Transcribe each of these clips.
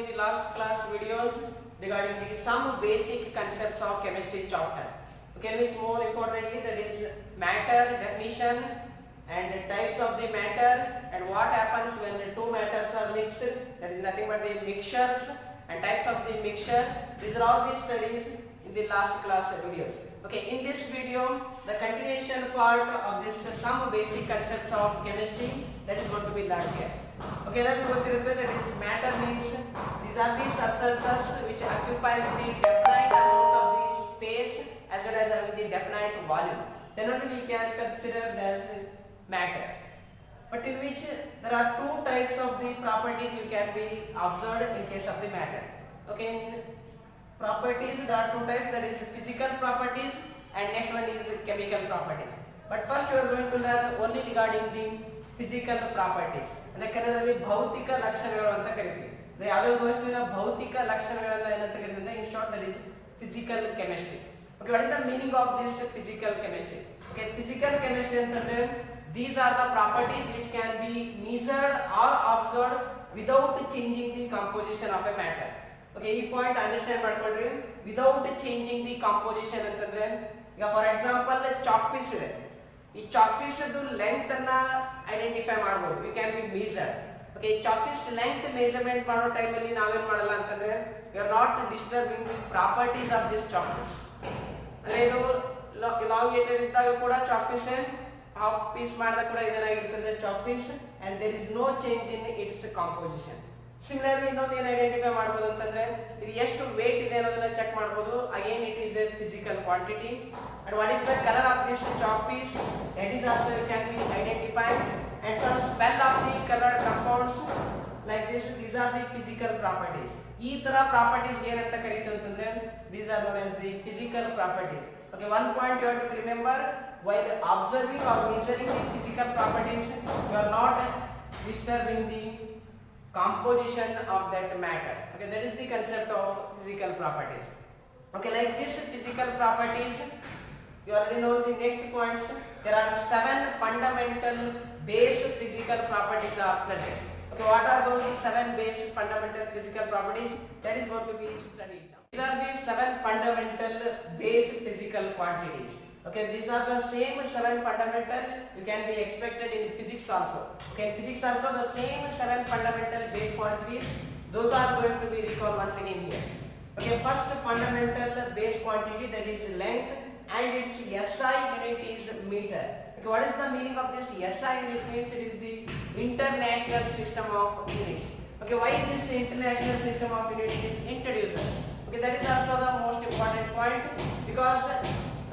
the last class videos regarding some basic concepts of chemistry chapter. Okay, which more importantly that is matter definition and types of the matter and what happens when the two matters are mixed. That is nothing but the mixtures and types of the mixture. These are all the studies in the last class videos. Okay, in this video the continuation part of this some basic concepts of chemistry that is going to be learned here. Okay, let me go through that is matter means these are the substances which occupies the definite amount of the space as well as having the definite volume. Then only we can consider as matter. But in which there are two types of the properties you can be observed in case of the matter. Okay, in properties there are two types, that is physical properties and next one is chemical properties. But first you are going to learn only regarding the physical properties. ಅಂದ್ರೆ ಕನ್ನಡದಲ್ಲಿ ಭೌತಿಕ ಲಕ್ಷಣಗಳು ಅಂತ ಕರೀತೀವಿ. ಯಾವುದೇ ವಸ್ತುವಿನ ಭೌತಿಕ ಲಕ್ಷಣಗಳನ್ನು ಏನಂತ ಕರೀತೀವಿ? In short that is physical chemistry. Okay, what is the meaning of this physical chemistry? Okay, physical chemistry ಅಂತಂದ್ರೆ these are the properties which can be measured or observed without changing the composition of a matter. Okay, ಈ point understand ಮಾಡ್ಕೊಳ್ಳ್ರಿ. Without changing the composition ಅಂತಂದ್ರೆ ಈಗ for example chalk piece ಇದೆ. ಈ chalk piece length ಅನ್ನ identify ಮಾಡಬಹುದು. We can be measure. Okay, chalk piece length measurement ಮಾಡೋ time ಅಲ್ಲಿ ನಾವೇನ್ ಮಾಡಲ್ಲ ಅಂತಂದ್ರೆ we are not disturbing the properties of this chalk piece. ಅಂದ್ರೆ ಇದು ಎಲಾಂಗೇಟೆಡ್ ಇದ್ದಾಗ ಕೂಡ ಚಾಕ್ ಪೀಸ್ ಹಾಫ್ ಪೀಸ್ ಮಾಡಿದಾಗ ಕೂಡ ಇದೇನಾಗಿರ್ತದೆ chalk piece and there is no change in its composition. Similarly ಇನ್ನೊಂದು ಏನು ಐಡೆಂಟಿಫೈ ಮಾಡಬಹುದು ಅಂತಂದ್ರೆ ಇದು ಎಷ್ಟು weight ಇದೆ ಅನ್ನೋದನ್ನ ಚೆಕ್ ಮಾಡಬಹುದು. Again it is A physical quantity and what is the color of this chalk piece, that is also can be identified, and some smell of the colored compounds like this. These are the physical properties. ಈ ತರ properties ಏನಂತ ಕರೀತೀವಿ ಅಂತಂದ್ರೆ these are known as the physical properties. Okay, one point you have to remember while observing or measuring the physical properties, you are not disturbing the composition of that matter. Okay, that is the concept of physical properties. Okay, like this physical properties, you already know the next points. There are 7 fundamental base physical properties are present. Okay, what are those 7 base fundamental physical properties? That is going to be studied now. These are the 7 fundamental base physical quantities. Okay, these are the same 7 fundamental you can be expected in physics also. Okay, in physics also the same 7 fundamental base quantities, those are going to be recalled once again here. Okay, first fundamental base quantity, that is length, and its SI unit is meter. Okay, what is the meaning of this SI unit? Means it is the international system of units. Okay, why this international system of units is introduced? Okay, that is also the most important point, because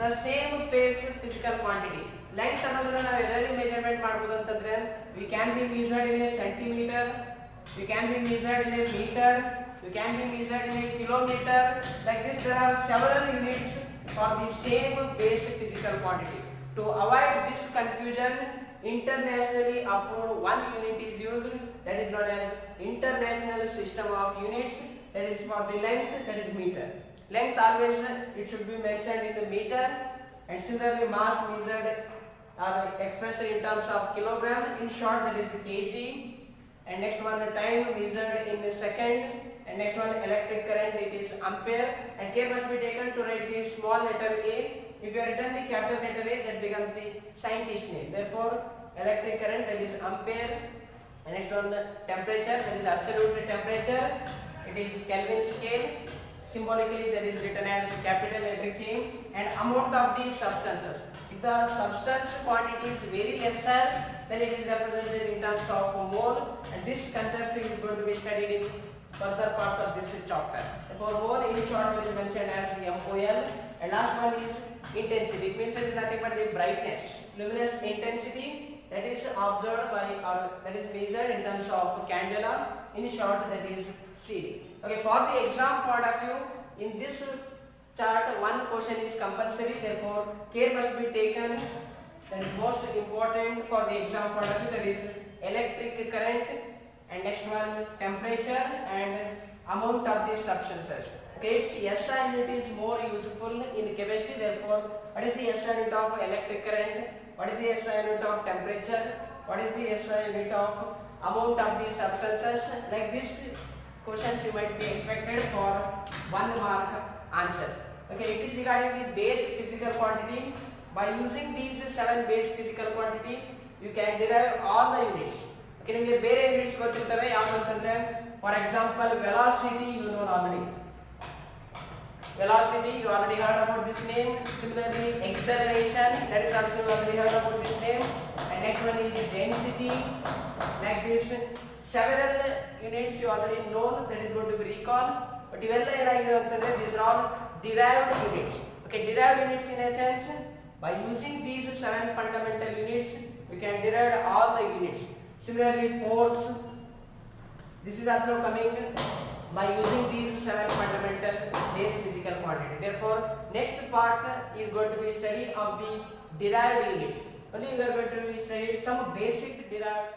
the same phase physical quantity length ಅನ್ನೋದನ್ನ ನಾವು ಎಲ್ಲಿ measurement ಮಾಡಬಹುದು ಅಂತಂದ್ರೆ we can be measured in a centimeter, we can be measured in a meter, we can be measured in a kilometer. Like this there are several units for the same base physical quantity. To avoid this confusion, internationally approved one unit is used, that is known as international system of units. That is for the length, that is meter. Length always it should be mentioned in the meter, and similarly mass measured or expressed in terms of kilogram. In short, that is kg. And next one time measured in a second, and next one electric current, it is ampere, and care must be taken to write the small letter a. If you have written the capital letter A, that becomes the scientist name. Therefore electric current, that is ampere, and next one the temperature, that is absolute temperature, it is Kelvin scale. Symbolically that is written as capital letter K. And amount of the substances, if the substance quantity is very lesser, then it is represented in terms of mole, and this concept is going to be studied in further parts of this chapter. For mole in short it is mentioned as MOL. And last one is intensity. It means it is nothing but the brightness, luminous intensity, that is observed by or that is measured in terms of candela. In short that is CD. Okay, for the exam point of view, in this chart one question is compulsory, therefore care must be taken. That is most important for the exam point of view, that is electric current, and next one temperature and amount of these substances. Okay, its SI unit is more useful in chemistry. Therefore, what is the SI unit of electric current? What is the SI unit of temperature? What is the SI unit of amount of these substances? Like this questions you might be expected for 1 mark answers. Okay, it is regarding the base physical quantity. By using these 7 base physical quantity, you can derive all the units. Okay, ನಿಮಗೆ ಬೇರೆ units ಗೊತ್ತಿರ್ತವೆ ಯಾವುದು ಅಂತಂದ್ರೆ for example velocity you know already. Velocity you already heard about this name. Similarly acceleration, that is also you already heard about this name. And next one is density. Like this several units you already know, that is going to be recalled. But ಇವೆಲ್ಲ ಏನಾಗಿದೆ ಅಂತಂದ್ರೆ these are all derived units. Okay, derived units in a sense, by using these 7 fundamental units we can derive all the units. Similarly force, this is also coming by using these 7 fundamental base physical quantity. Therefore next part is going to be study of the derived units. Only we are going to study some basic derived